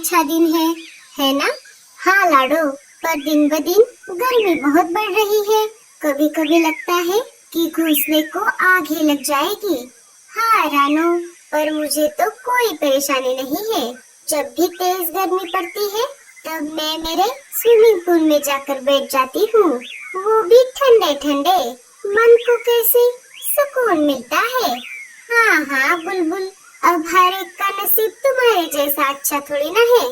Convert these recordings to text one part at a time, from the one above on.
अच्छा दिन है ना? हाँ लाडो, पर दिन ब दिन गर्मी बहुत बढ़ रही है। कभी कभी लगता है कि घोंसले को आग ही लग जाएगी। हाँ रानो, पर मुझे तो कोई परेशानी नहीं है। जब भी तेज गर्मी पड़ती है तब मैं मेरे स्विमिंग पूल में जाकर बैठ जाती हूँ, वो भी ठंडे ठंडे। मन को कैसे सुकून मिलता है। हाँ हाँ बुलबुल, अब हर एक का नसीब तुम्हारे जैसा अच्छा थोड़ी ना है।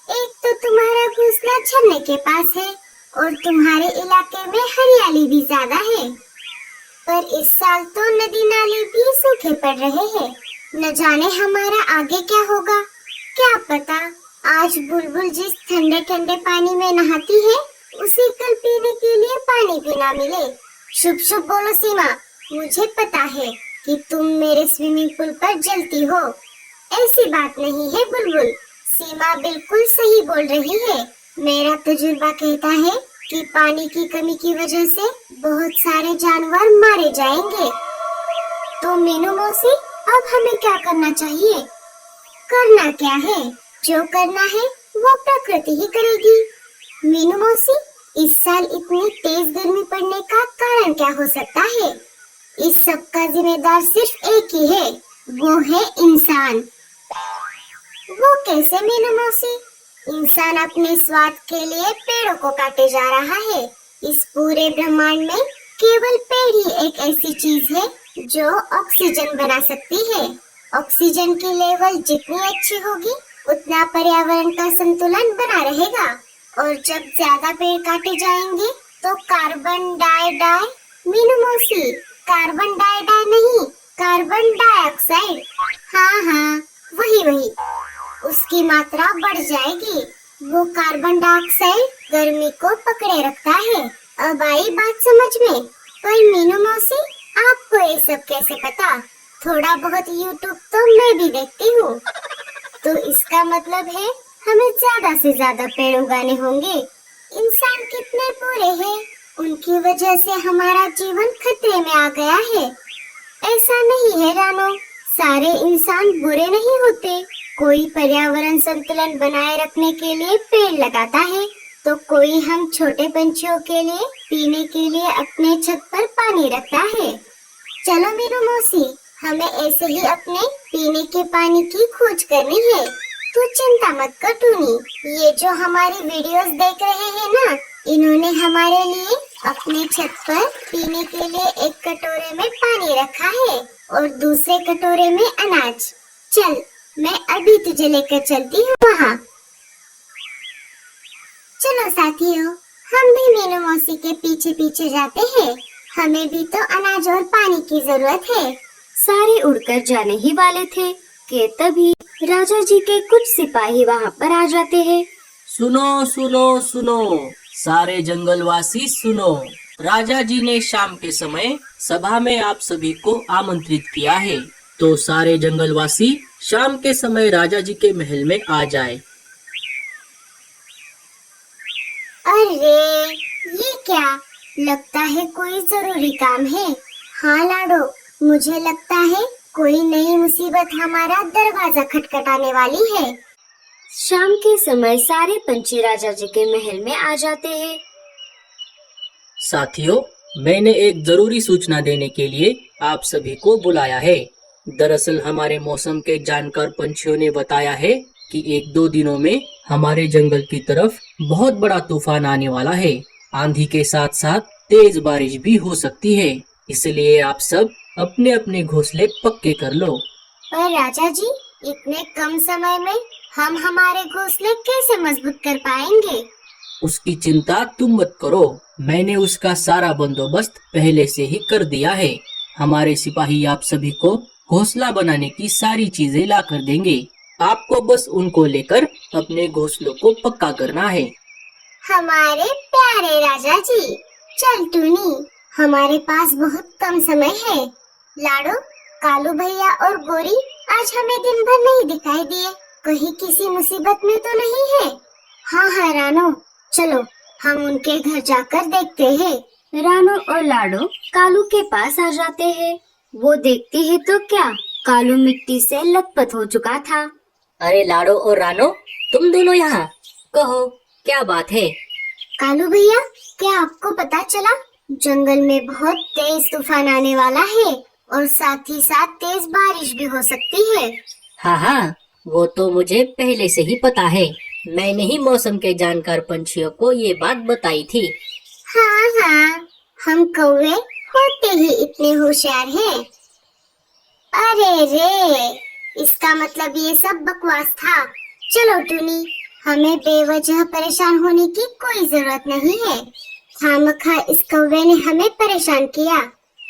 एक तो तुम्हारा घोंसला झरने के पास है और तुम्हारे इलाके में हरियाली भी ज्यादा है। पर इस साल तो नदी नाले भी सूखे पड़ रहे हैं। न जाने हमारा आगे क्या होगा। क्या पता आज बुलबुल जिस ठंडे ठंडे पानी में नहाती है उसे कल पीने के लिए पानी भी ना मिले। शुभ शुभ बोलो सीमा, मुझे पता है कि तुम मेरे स्विमिंग पूल पर जलती हो। ऐसी बात नहीं है बुलबुल, सीमा बिल्कुल सही बोल रही है। मेरा तजुर्बा कहता है कि पानी की कमी की वजह से बहुत सारे जानवर मारे जाएंगे। तो मीनू मौसी, अब हमें क्या करना चाहिए? करना क्या है, जो करना है वो प्रकृति ही करेगी। मीनू मौसी, इस साल इतनी तेज गर्मी पड़ने का कारण क्या हो सकता है? इस सब का जिम्मेदार सिर्फ एक ही है, वो है इंसान। वो कैसे मीनू मौसी? इंसान अपने स्वार्थ के लिए पेड़ों को काटे जा रहा है। इस पूरे ब्रह्मांड में केवल पेड़ ही एक ऐसी चीज है जो ऑक्सीजन बना सकती है। ऑक्सीजन की लेवल जितनी अच्छी होगी उतना पर्यावरण का संतुलन बना रहेगा। और जब ज्यादा पेड़ काटे जाएंगे तो कार्बन डाई मीनू मौसी, कार्बन डाई नहीं, कार्बन डाइऑक्साइड। हाँ वही उसकी मात्रा बढ़ जाएगी। वो कार्बन डाइऑक्साइड गर्मी को पकड़े रखता है। अब आई बात समझ में। पर मीनू मौसी, आपको ये सब कैसे पता? थोड़ा बहुत यूट्यूब तो मैं भी देखती हूँ। तो इसका मतलब है हमें ज्यादा से ज्यादा पेड़ उगाने होंगे। इंसान कितने बुरे हैं, उनकी वजह से हमारा जीवन खतरे में आ गया है। ऐसा नहीं है रानो, सारे इंसान बुरे नहीं होते। कोई पर्यावरण संतुलन बनाए रखने के लिए पेड़ लगाता है तो कोई हम छोटे पंछियों के लिए पीने के लिए अपने छत पर पानी रखता है। चलो मीनू मौसी, हमें ऐसे ही अपने पीने के पानी की खोज करनी है। तू चिंता मत कर टूनी, ये जो हमारी वीडियोस देख रहे हैं ना, इन्होंने हमारे लिए अपने छत पर पीने के लिए एक कटोरे में पानी रखा है और दूसरे कटोरे में अनाज। चल, मैं अभी तुझे लेकर चलती हूँ वहाँ। चलो साथियों, हम भी मीनू मौसी के पीछे पीछे जाते हैं। हमें भी तो अनाज और पानी की जरूरत है। सारे उड़कर जाने ही वाले थे कि तभी राजा जी के कुछ सिपाही वहाँ पर आ जाते हैं। सुनो सुनो सुनो, सारे जंगलवासी सुनो। राजा जी ने शाम के समय सभा में आप सभी को आमंत्रित किया है। तो सारे जंगलवासी शाम के समय राजा जी के महल में आ जाए। अरे ये क्या, लगता है कोई जरूरी काम है। हाँ लाडो, मुझे लगता है कोई नई मुसीबत हमारा दरवाजा खटखटाने वाली है। शाम के समय सारे पंछी राजा जी के महल में आ जाते हैं। साथियों, मैंने एक जरूरी सूचना देने के लिए आप सभी को बुलाया है। दरअसल हमारे मौसम के जानकार पंछियों ने बताया है कि 1-2 दिनों में हमारे जंगल की तरफ बहुत बड़ा तूफान आने वाला है। आंधी के साथ साथ तेज बारिश भी हो सकती है, इसलिए आप सब अपने अपने घोंसले पक्के कर लो। पर राजा जी, इतने कम समय में हम हमारे घोंसले कैसे मजबूत कर पाएंगे? उसकी चिंता तुम मत करो, मैंने उसका सारा बंदोबस्त पहले से ही कर दिया है। हमारे सिपाही आप सभी को घोंसला बनाने की सारी चीजें ला कर देंगे। आपको बस उनको लेकर अपने घोंसलों को पक्का करना है। हमारे प्यारे राजा जी, चल टूनी, हमारे पास बहुत कम समय है। लाडो, कालू भैया और गोरी आज हमें दिन भर नहीं दिखाई दिए, कहीं किसी मुसीबत में तो नहीं है? हाँ रानो, चलो हम उनके घर जाकर देखते हैं। रानो और लाडो कालू के पास आ जाते हैं। वो देखते हैं तो क्या, कालू मिट्टी से लथपथ हो चुका था। अरे लाडो और रानो, तुम दोनों यहाँ, कहो क्या बात है? कालू भैया, क्या आपको पता चला जंगल में बहुत तेज तूफान आने वाला है और साथ ही साथ तेज बारिश भी हो सकती है। हाँ हाँ, वो तो मुझे पहले से ही पता है। मैंने ही मौसम के जानकार पंछियों को ये बात बताई थी। हाँ हाँ, हम कौवे होते ही इतने होशियार हैं। अरे रे, इसका मतलब ये सब बकवास था। चलो टूनी, हमें बेवजह परेशान होने की कोई जरूरत नहीं है। खामखा इस कौवे ने हमें परेशान किया।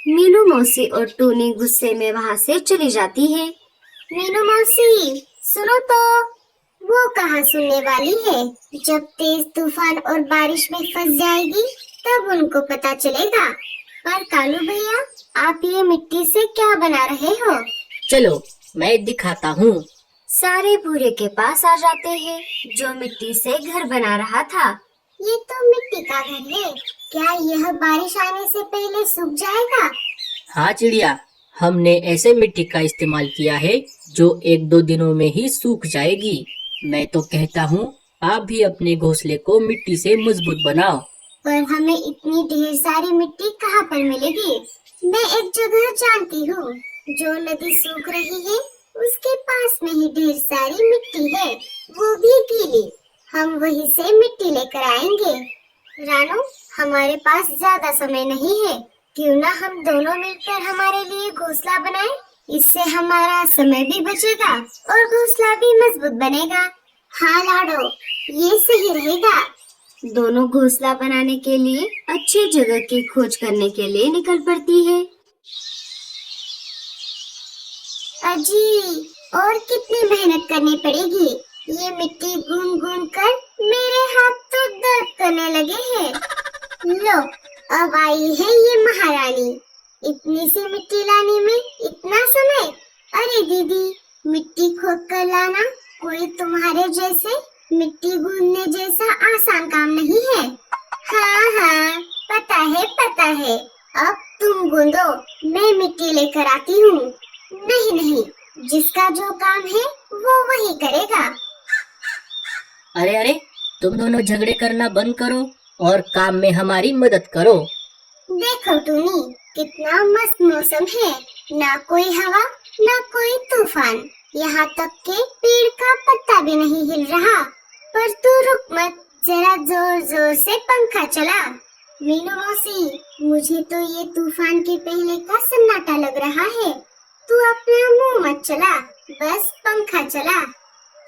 मीनू मौसी और टूनी गुस्से में वहाँ से चली जाती है। मीनू मौसी, सुनो तो, वो कहाँ सुनने वाली है। जब तेज तूफान और बारिश में फंस जाएगी तब उनको पता चलेगा। पर कालू भैया, आप ये मिट्टी से क्या बना रहे हो? चलो मैं दिखाता हूँ। सारे भूरे के पास आ जाते हैं, जो मिट्टी से घर बना रहा था। ये तो मिट्टी का घर है। क्या यह बारिश आने से पहले सूख जाएगा? हाँ चिड़िया, हमने ऐसे मिट्टी का इस्तेमाल किया है जो 1-2 दिनों में ही सूख जाएगी। मैं तो कहता हूँ आप भी अपने घोंसले को मिट्टी से मजबूत बनाओ। पर हमें इतनी ढेर सारी मिट्टी कहाँ पर मिलेगी? मैं एक जगह जानती हूँ, जो नदी सूख रही है उसके पास में ही ढेर सारी मिट्टी है, वो भी गीली। हम वहीं से मिट्टी लेकर आएंगे। रानू, हमारे पास ज्यादा समय नहीं है, क्यों ना हम दोनों मिलकर हमारे लिए घोंसला बनाएं? इससे हमारा समय भी बचेगा और घोंसला भी मजबूत बनेगा। हाँ लाडो, ये सही रहेगा। दोनों घोंसला बनाने के लिए अच्छी जगह की खोज करने के लिए निकल पड़ती है। अजी, और कितनी मेहनत करनी पड़ेगी? ये मिट्टी गूंद गूंद कर मेरे हाथ तो दर्द करने लगे हैं। लो, अब आई है ये महारानी। इतनी सी मिट्टी लाने में इतना समय? अरे दीदी, मिट्टी खोद कर लाना कोई तुम्हारे जैसे मिट्टी गूंदने जैसा आसान काम नहीं है। हाँ हाँ, पता है। अब तुम गूंदो, मैं मिट्टी लेकर आती हूँ। नहीं नहीं, जिसका जो काम है वो वही करेगा। अरे अरे, तुम दोनों झगड़े करना बंद करो और काम में हमारी मदद करो। देखो टूनी, कितना मस्त मौसम है। ना कोई हवा, ना कोई तूफान, यहाँ तक के पेड़ का पत्ता भी नहीं हिल रहा। पर तू रुक मत, जरा जोर जोर से पंखा चला। मीनू मौसी, मुझे तो ये तूफान के पहले का सन्नाटा लग रहा है। तू अपना मुंह मत चला, बस पंखा चला।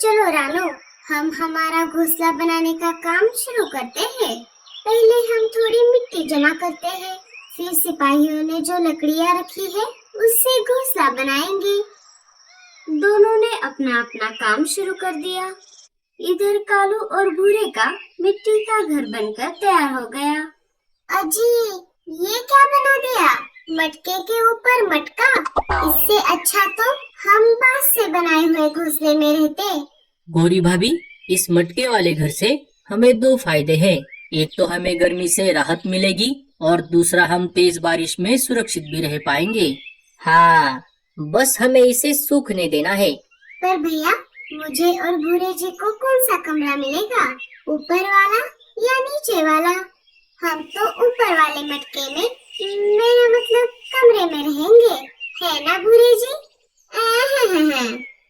चलो रानो, हम हमारा घोंसला बनाने का काम शुरू करते हैं। पहले हम थोड़ी मिट्टी जमा करते हैं, फिर सिपाहियों ने जो लकड़ियाँ रखी है उससे घोंसला बनाएंगे। दोनों ने अपना अपना काम शुरू कर दिया। इधर कालू और भूरे का मिट्टी का घर बनकर तैयार हो गया। अजी, ये क्या बना दिया? मटके के ऊपर मटका। इससे अच्छा तो हम बांस से बनाए हुए घोंसले में रहते। गौरी भाभी, इस मटके वाले घर से हमें 2 फायदे हैं। एक तो हमें गर्मी से राहत मिलेगी और दूसरा हम तेज बारिश में सुरक्षित भी रह पाएंगे। हाँ, बस हमें इसे सूखने देना है। पर भैया, मुझे और भूरे जी को कौन सा कमरा मिलेगा? ऊपर वाला या नीचे वाला? हम तो ऊपर वाले मटके में, मेरा मतलब कमरे में रहेंगे, है ना भूरे जी?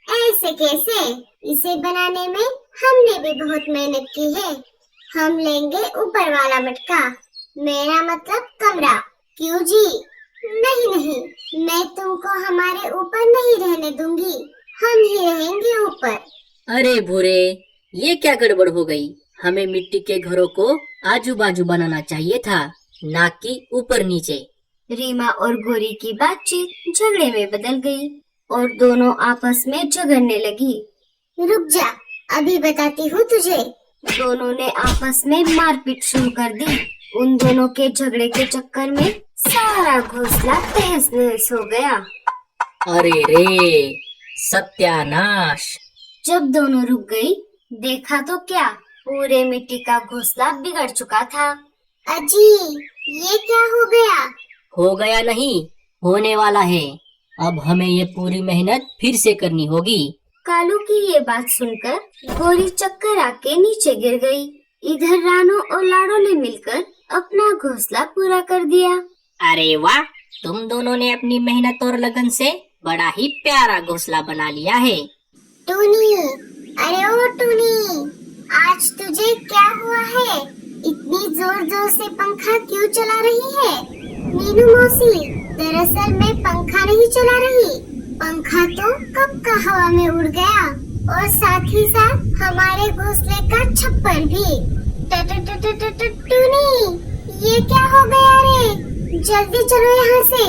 ऐसे कैसे? इसे बनाने में हमने भी बहुत मेहनत की है। हम लेंगे ऊपर वाला मटका, मेरा मतलब कमरा। क्यों जी? नहीं, मैं तुमको हमारे ऊपर नहीं रहने दूंगी, हम ही रहेंगे ऊपर। अरे भूरे, ये क्या गड़बड़ हो गई? हमें मिट्टी के घरों को आजू बाजू बनाना चाहिए था, ना कि ऊपर नीचे। रीमा और गोरी की बातचीत झगड़े में बदल गई और दोनों आपस में झगड़ने लगी। रुक जा, अभी बताती हूँ तुझे। दोनों ने आपस में मारपीट शुरू कर दी। उन दोनों के झगड़े के चक्कर में सारा घोंसला तहस नहस हो गया। अरे रे, सत्यानाश! जब दोनों रुक गई, देखा तो क्या, पूरे मिट्टी का घोंसला बिगड़ चुका था। अजी, ये क्या हो गया? हो गया नहीं, होने वाला है। अब हमें ये पूरी मेहनत फिर से करनी होगी। कालू की ये बात सुनकर गोरी चक्कर आके नीचे गिर गई। इधर रानू और लाडो ने मिलकर अपना घोंसला पूरा कर दिया। अरे वाह, तुम दोनों ने अपनी मेहनत और लगन से बड़ा ही प्यारा घोंसला बना लिया है। टूनी, अरे ओ टूनी, आज तुझे क्या हुआ है? इतनी जोर जोर से पंखा क्यों चला रही है? मीनू मौसी, दरअसल मैं पंखा नहीं चला रही, पंखा तो कब का हवा में उड़ गया और साथ ही साथ हमारे घोंसले का छप्पर भी। टूनी, ये क्या हो गया रे? जल्दी चलो यहाँ से,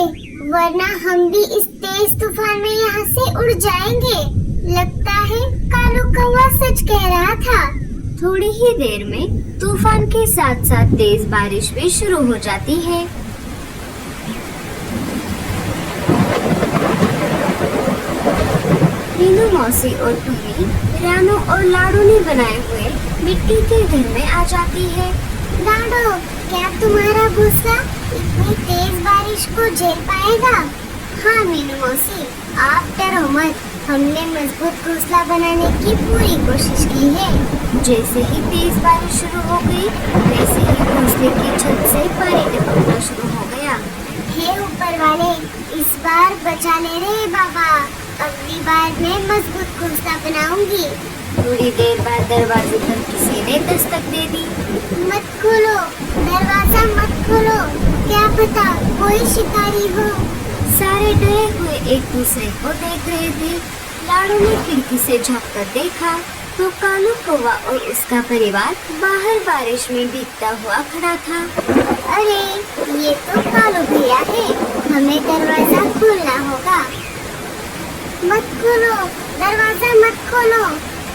वरना हम भी इस तेज तूफान में यहाँ से उड़ जाएंगे। लगता है कालू कौवा सच कह रहा था। थोड़ी ही देर में तूफान के साथ साथ तेज बारिश भी शुरू हो जाती है। मीनू मौसी और टूनी रानू और लाडो ने बनाए हुए मिट्टी के घर में आ जाती है। लाडो, क्या तुम्हारा घोंसला इतनी तेज बारिश को झेल पाएगा? हाँ मीनू मौसी, आप डरो मत, हमने मजबूत घोंसला बनाने की पूरी कोशिश की है। जैसे ही तेज बारिश शुरू हो गई, वैसे ही घोंसले की छत से पानी टपकना शुरू हो गया। हे ऊपर वाले, इस बार बचा ले रे बाबा, अगली बार मैं मजबूत घोंसला बनाऊंगी। थोड़ी देर बाद दरवाजे पर किसी ने दस्तक दे दी। मत खोलो, दरवाजा मत खोलो, क्या पता कोई शिकारी हो। सारे डरे हुए एक दूसरे को देख रहे थे। लाडो ने खिड़की से झांककर देखा तो कालू कौवा और उसका परिवार बाहर बारिश में भीगता हुआ खड़ा था। अरे ये तो कालू भैया है, हमें दरवाजा खोलना होगा। मत खोलो, दरवाजा मत खोलो,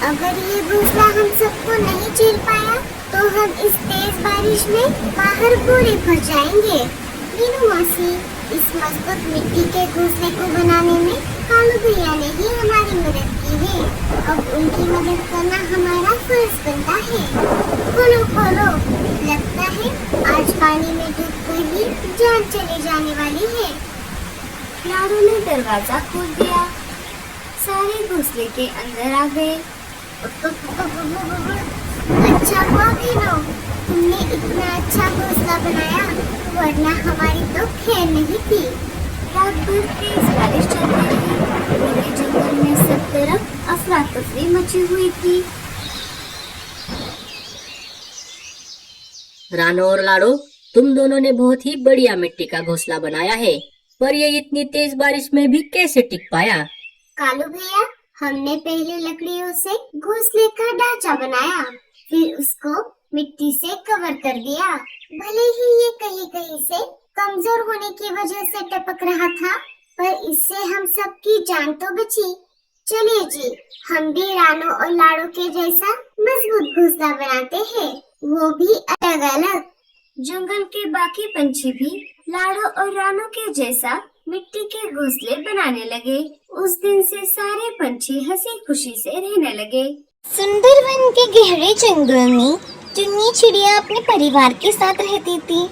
अगर ये घोंसला हम सबको नहीं झेल पाया तो हम इस तेज बारिश में बाहर पूरे फंस जाएंगे। मीनू मौसी, इस मजबूत मिट्टी के घोंसले को बनाने में कालू भैया ने ही हमारी मदद की है। अब उनकी मदद करना हमारा फर्ज बनता है। खोलो खोलो, लगता है आज पानी में डूबकर ही जान चली जाने वाली है। लाडो ने दरवाजा खोल दिया। सारे घोंसले के अंदर आ गए। अच्छा हुआ भीनो, तुमने इतना अच्छा घोंसला बनाया, वरना हमारी तो खैर नहीं थी। रात भर तेज बारिश चलती रही। पूरे जंगल में सब तरफ अफरा तफरी मची हुई थी। रानू और लाडो, तुम दोनों ने बहुत ही बढ़िया मिट्टी का घोंसला बनाया है, पर ये इतनी तेज बारिश में भी कैसे टिक पाया? कालू भैया, हमने पहले लकड़ियों से घोंसले का ढांचा बनाया, फिर उसको मिट्टी से कवर कर दिया। भले ही ये कहीं कहीं से कमजोर होने की वजह से टपक रहा था, पर इससे हम सबकी जान तो बची। चलिए जी, हम भी रानू और लाडो के जैसा मजबूत घोंसला बनाते हैं, वो भी अलग अलग। जंगल के बाकी पंछी भी लाडो और रानू के जैसा मिट्टी के घोंसले बनाने लगे। उस दिन से सारे पंछी हंसी खुशी से रहने लगे। सुंदरवन के गहरे जंगल में चुन्नी चिड़िया अपने परिवार के साथ रहती थी।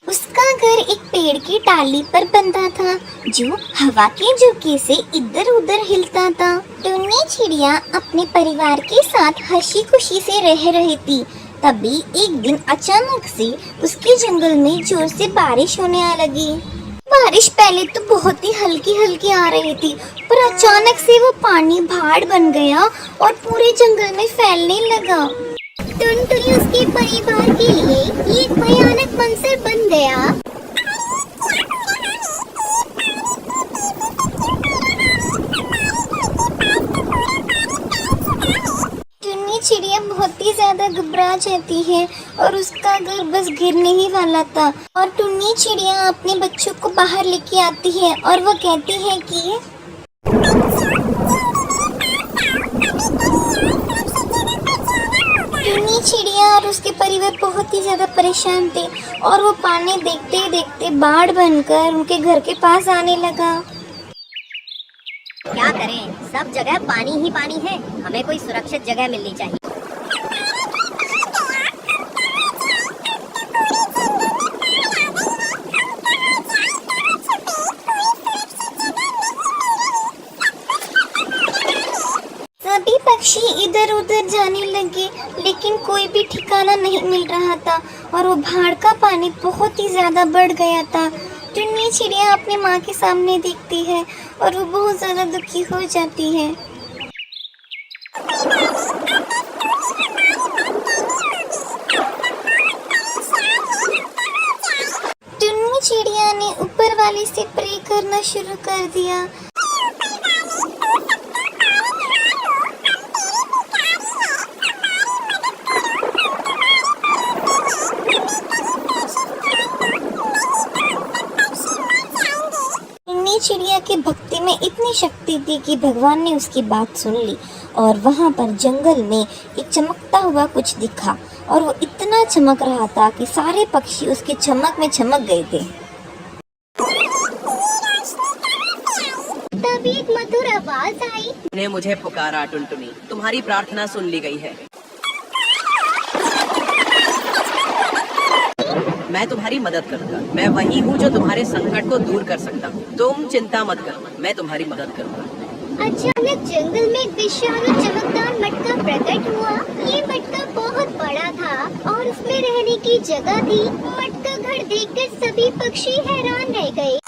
उसका घर एक पेड़ की टाली पर बंधा था, जो हवा के झोंके से इधर उधर हिलता था। टुन्नी चिड़िया अपने परिवार के साथ हंसी खुशी से रह रही थी। तभी एक दिन अचानक से उसके जंगल में जोर से बारिश होने लगी। बारिश पहले तो बहुत ही हल्की हल्की आ रही थी, पर अचानक से वो पानी पहाड़ बन गया और पूरे जंगल में फैलने लगा। टुनटुनी उसके परिवार के लिए एक भयानक मंजर बन गया। टुन्नी चिड़िया बहुत ही ज्यादा घबरा जाती है और उसका घर बस गिरने ही वाला था। और टुन्नी चिड़िया अपने बच्चों को बाहर लेके आती है और वो कहती है कि टुन्नी चिड़िया और उसके परिवार बहुत ही ज्यादा परेशान थे और वो पानी देखते देखते बाढ़ बनकर उनके घर के पास आने लगा। क्या करें, सब जगह पानी ही पानी है, हमें कोई सुरक्षित जगह मिलनी चाहिए। पक्षी इधर उधर जाने लगे, लेकिन कोई भी ठिकाना नहीं मिल रहा था और वो भाड़ का पानी बहुत ही ज्यादा बढ़ गया था। टुन्नी चिड़िया अपनी माँ के सामने देखती है और वो बहुत ज्यादा दुखी हो जाती है। टुन्नी चिड़िया ने ऊपर वाले से प्रे करना शुरू कर दिया। टुन्नी चिड़िया की भक्ति में इतनी शक्ति थी कि भगवान ने उसकी बात सुन ली और वहाँ पर जंगल में एक चमकता हुआ कुछ दिखा और वो इतना चमक रहा था कि सारे पक्षी उसकी चमक में चमक गए थे। तभी एक मधुर आवाज आई। ने मुझे पुकारा टुनटुनी, तुम्हारी प्रार्थना सुन ली गई है। मैं तुम्हारी मदद करूंगा। मैं वही हूँ जो तुम्हारे संकट को दूर कर सकता हूँ। तुम चिंता मत करो, मैं तुम्हारी मदद करूंगा। अचानक जंगल में एक विशाल और चमकदार मटका प्रकट हुआ। ये मटका बहुत बड़ा था और उसमें रहने की जगह थी। मटका घर देखकर सभी पक्षी हैरान रह गए।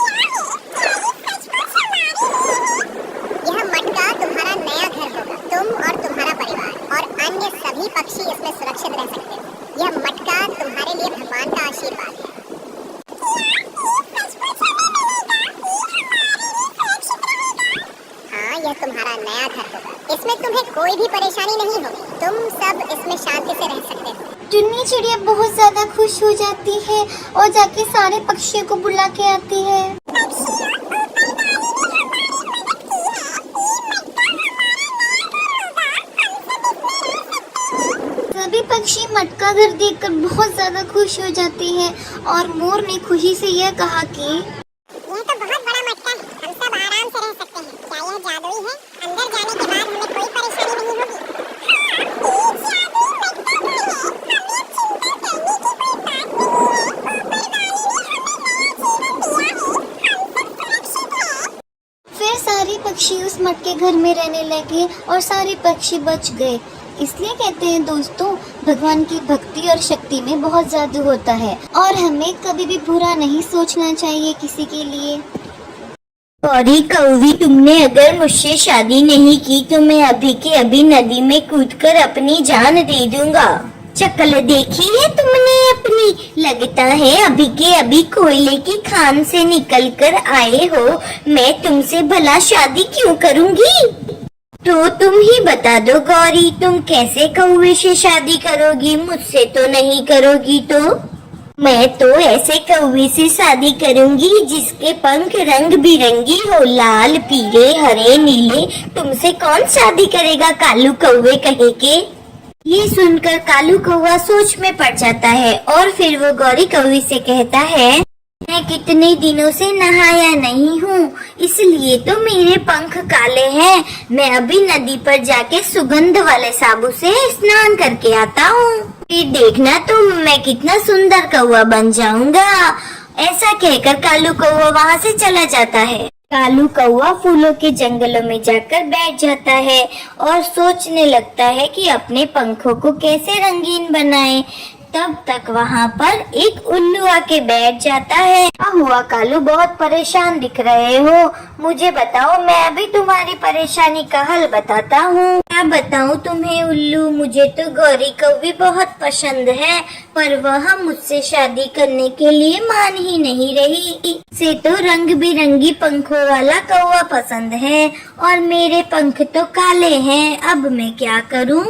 यह मटका तुम्हारा नया घर होगा। तुम और तुम्हारा परिवार और अन्य सभी पक्षी इसमें सुरक्षित रह सकते हो। यह मटका तुम्हारे लिए भगवान का आशीर्वाद है। हाँ, यह तुम्हारा नया घर होगा। इसमें तुम्हें कोई भी परेशानी नहीं होगी। तुम सब इसमें शांति से रह सकते हो। टुन्नी चिड़िया बहुत ज्यादा खुश हो जाती है और जाके सारे पक्षियों को बुला के आती है। सभी पक्षी मटका घर देखकर बहुत ज्यादा खुश हो जाते हैं और मोर ने खुशी से यह कहा कि यह तो बहुत बड़ा मटका है। हम सब आराम से रह सकते हैं। क्या यह जादुई है? अंदर जाने के बाद हमें कोई परेशानी नहीं होगी। फिर सारे पक्षी उस मटके घर में रहने लगे और सारे पक्षी बच गए। इसलिए कहते हैं दोस्तों, भगवान की भक्ति और शक्ति में बहुत जादू होता है और हमें कभी भी बुरा नहीं सोचना चाहिए किसी के लिए। गौरी कौवी, तुमने अगर मुझसे शादी नहीं की तो मैं अभी के अभी नदी में कूदकर अपनी जान दे दूंगा। शक्ल देखी है तुमने अपनी? लगता है अभी के अभी कोयले की खान से निकल कर आए हो। मैं तुमसे भला शादी क्यों करूंगी? तो तुम ही बता दो गौरी, तुम कैसे कौवे से शादी करोगी? मुझसे तो नहीं करोगी। तो मैं तो ऐसे कौवे से शादी करूंगी जिसके पंख रंग बिरंगी हो, लाल, पीले, हरे, नीले। तुमसे कौन शादी करेगा कालू कौवे कहे के? ये सुनकर कालू कौवा सोच में पड़ जाता है और फिर वो गौरी कौवी से कहता है, मैं कितने दिनों से नहाया नहीं हूँ, इसलिए तो मेरे पंख काले हैं। मैं अभी नदी पर जाके सुगंध वाले साबुन से स्नान करके आता हूँ। फिर देखना तुम, मैं कितना सुंदर कौवा बन जाऊंगा। ऐसा कहकर कालू कौवा वहाँ से चला जाता है। कालू कौवा फूलों के जंगलों में जाकर बैठ जाता है और सोचने लगता है कि अपने पंखों को कैसे रंगीन बनाए। तब तक वहाँ पर एक उल्लू आके बैठ जाता है। क्या हुआ कालू, बहुत परेशान दिख रहे हो? मुझे बताओ, मैं अभी तुम्हारी परेशानी का हल बताता हूँ। क्या बताऊँ तुम्हें उल्लू, मुझे तो गौरी कौवी बहुत पसंद है, पर वह मुझसे शादी करने के लिए मान ही नहीं रही। से तो रंग बिरंगी पंखों वाला कौवा पसंद है और मेरे पंख तो काले हैं। अब मैं क्या करूँ?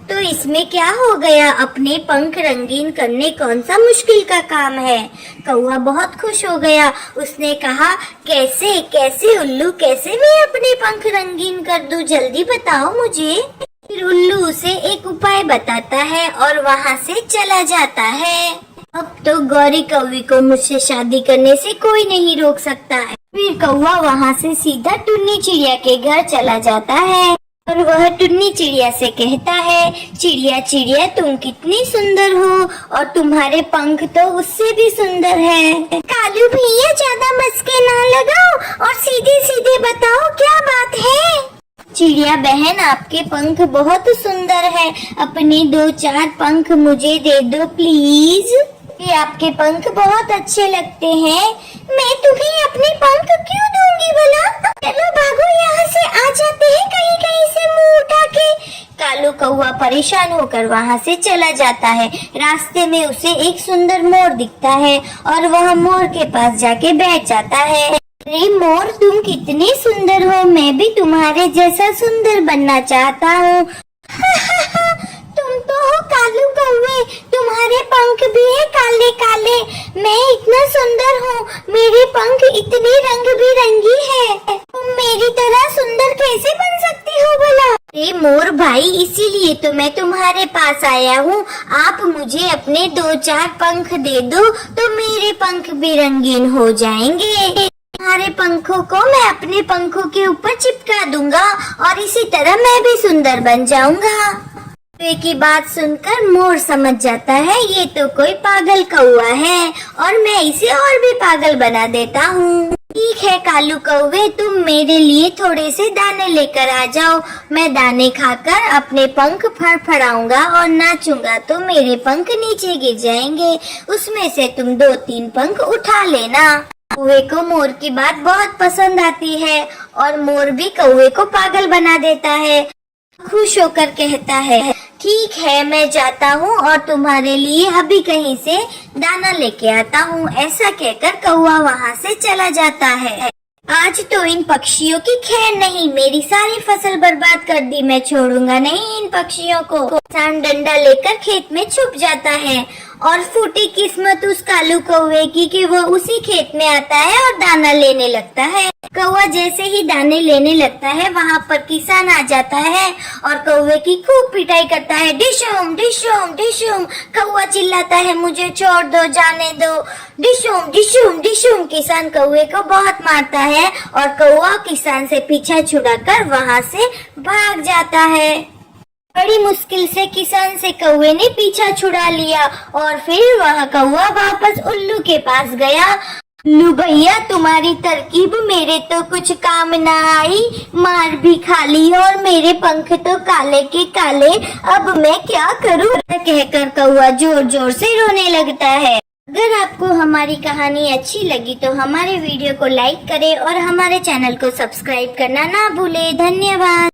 तो इसमें क्या हो गया, अपने पंख रंगीन करने कौन सा मुश्किल का काम है। कौवा बहुत खुश हो गया। उसने कहा, कैसे कैसे उल्लू, कैसे मैं अपने पंख रंगीन कर दूं, जल्दी बताओ मुझे। फिर उल्लू उसे एक उपाय बताता है और वहाँ से चला जाता है। अब तो गौरी कौवी को मुझसे शादी करने से कोई नहीं रोक सकता है। फिर कौवा वहाँ से सीधा टुन्नी चिड़िया के घर चला जाता है और वह टुन्नी चिड़िया से कहता है, चिड़िया चिड़िया तुम कितनी सुंदर हो और तुम्हारे पंख तो उससे भी सुंदर है। कालू भैया ज्यादा मस्के ना लगाओ और सीधे सीधे बताओ क्या बात है। चिड़िया बहन, आपके पंख बहुत सुंदर है, अपने 2-4 पंख मुझे दे दो प्लीज। ये आपके पंख बहुत अच्छे लगते हैं, मैं तुम्हें अपने पंख क्यों दूंगी भला? चलो भागो यहाँ से, आ जाते हैं कहीं कहीं से मुंह उठा के। कालू कौवा परेशान होकर वहाँ से चला जाता है। रास्ते में उसे एक सुंदर मोर दिखता है और वह मोर के पास जाके बैठ जाता है। अरे मोर, तुम कितने सुंदर हो, मैं भी तुम्हारे जैसा सुंदर बनना चाहता हूँ। तुम तो हो कालू कौवे, तुम्हारे पंख भी है काले काले। मैं इतना सुंदर हूँ, मेरे पंख इतने रंग बिरंगी है, तुम मेरी तरह सुंदर कैसे बन सकती हो भला? अरे मोर भाई, इसीलिए तो मैं तुम्हारे पास आया हूँ। आप मुझे अपने 2-4 पंख दे दो तो मेरे पंख भी रंगीन हो जाएंगे। तुम्हारे पंखों को मैं अपने पंखों के ऊपर चिपका दूंगा और इसी तरह मैं भी सुंदर बन जाऊंगा। कौवे की बात सुनकर मोर समझ जाता है ये तो कोई पागल कौवा है और मैं इसे और भी पागल बना देता हूँ। ठीक है कालू कौवे, तुम मेरे लिए थोड़े से दाने लेकर आ जाओ। मैं दाने खाकर अपने पंख फड़फड़ाऊंगा और नाचूंगा तो मेरे पंख नीचे गिर जाएंगे। उसमें से तुम 2-3 पंख उठा लेना। कौवे को मोर की बात बहुत पसंद आती है और मोर भी कौवे को पागल बना देता है। खुश होकर कहता है, ठीक है मैं जाता हूँ और तुम्हारे लिए अभी कहीं से दाना लेके आता हूँ। ऐसा कहकर कौवा वहाँ से चला जाता है। आज तो इन पक्षियों की खैर नहीं, मेरी सारी फसल बर्बाद कर दी, मैं छोड़ूंगा नहीं इन पक्षियों को। किसान डंडा लेकर खेत में छुप जाता है और फूटी किस्मत उस कालू कौवे की कि वो उसी खेत में आता है और दाना लेने लगता है। कौवा जैसे ही दाने लेने लगता है वहाँ पर किसान आ जाता है और कौवे की खूब पिटाई करता है। डिशुम डिशुम डिशुम, कौवा चिल्लाता है, मुझे छोड़ दो, जाने दो। डिशुम डिशुम डिशुम, किसान कौवे को बहुत मारता है और कौवा किसान से पीछा छुड़ाकर वहाँ से भाग जाता है। बड़ी मुश्किल से किसान से कौवे ने पीछा छुड़ा लिया और फिर वह कौवा वापस उल्लू के पास गया। उल्लू भैया, तुम्हारी तरकीब मेरे तो कुछ काम ना आई, मार भी खा ली और मेरे पंख तो काले के काले, अब मैं क्या करूं? कहकर कौवा जोर जोर से रोने लगता है। अगर आपको हमारी कहानी अच्छी लगी तो हमारे वीडियो को लाइक करें और हमारे चैनल को सब्सक्राइब करना ना भूलें। धन्यवाद।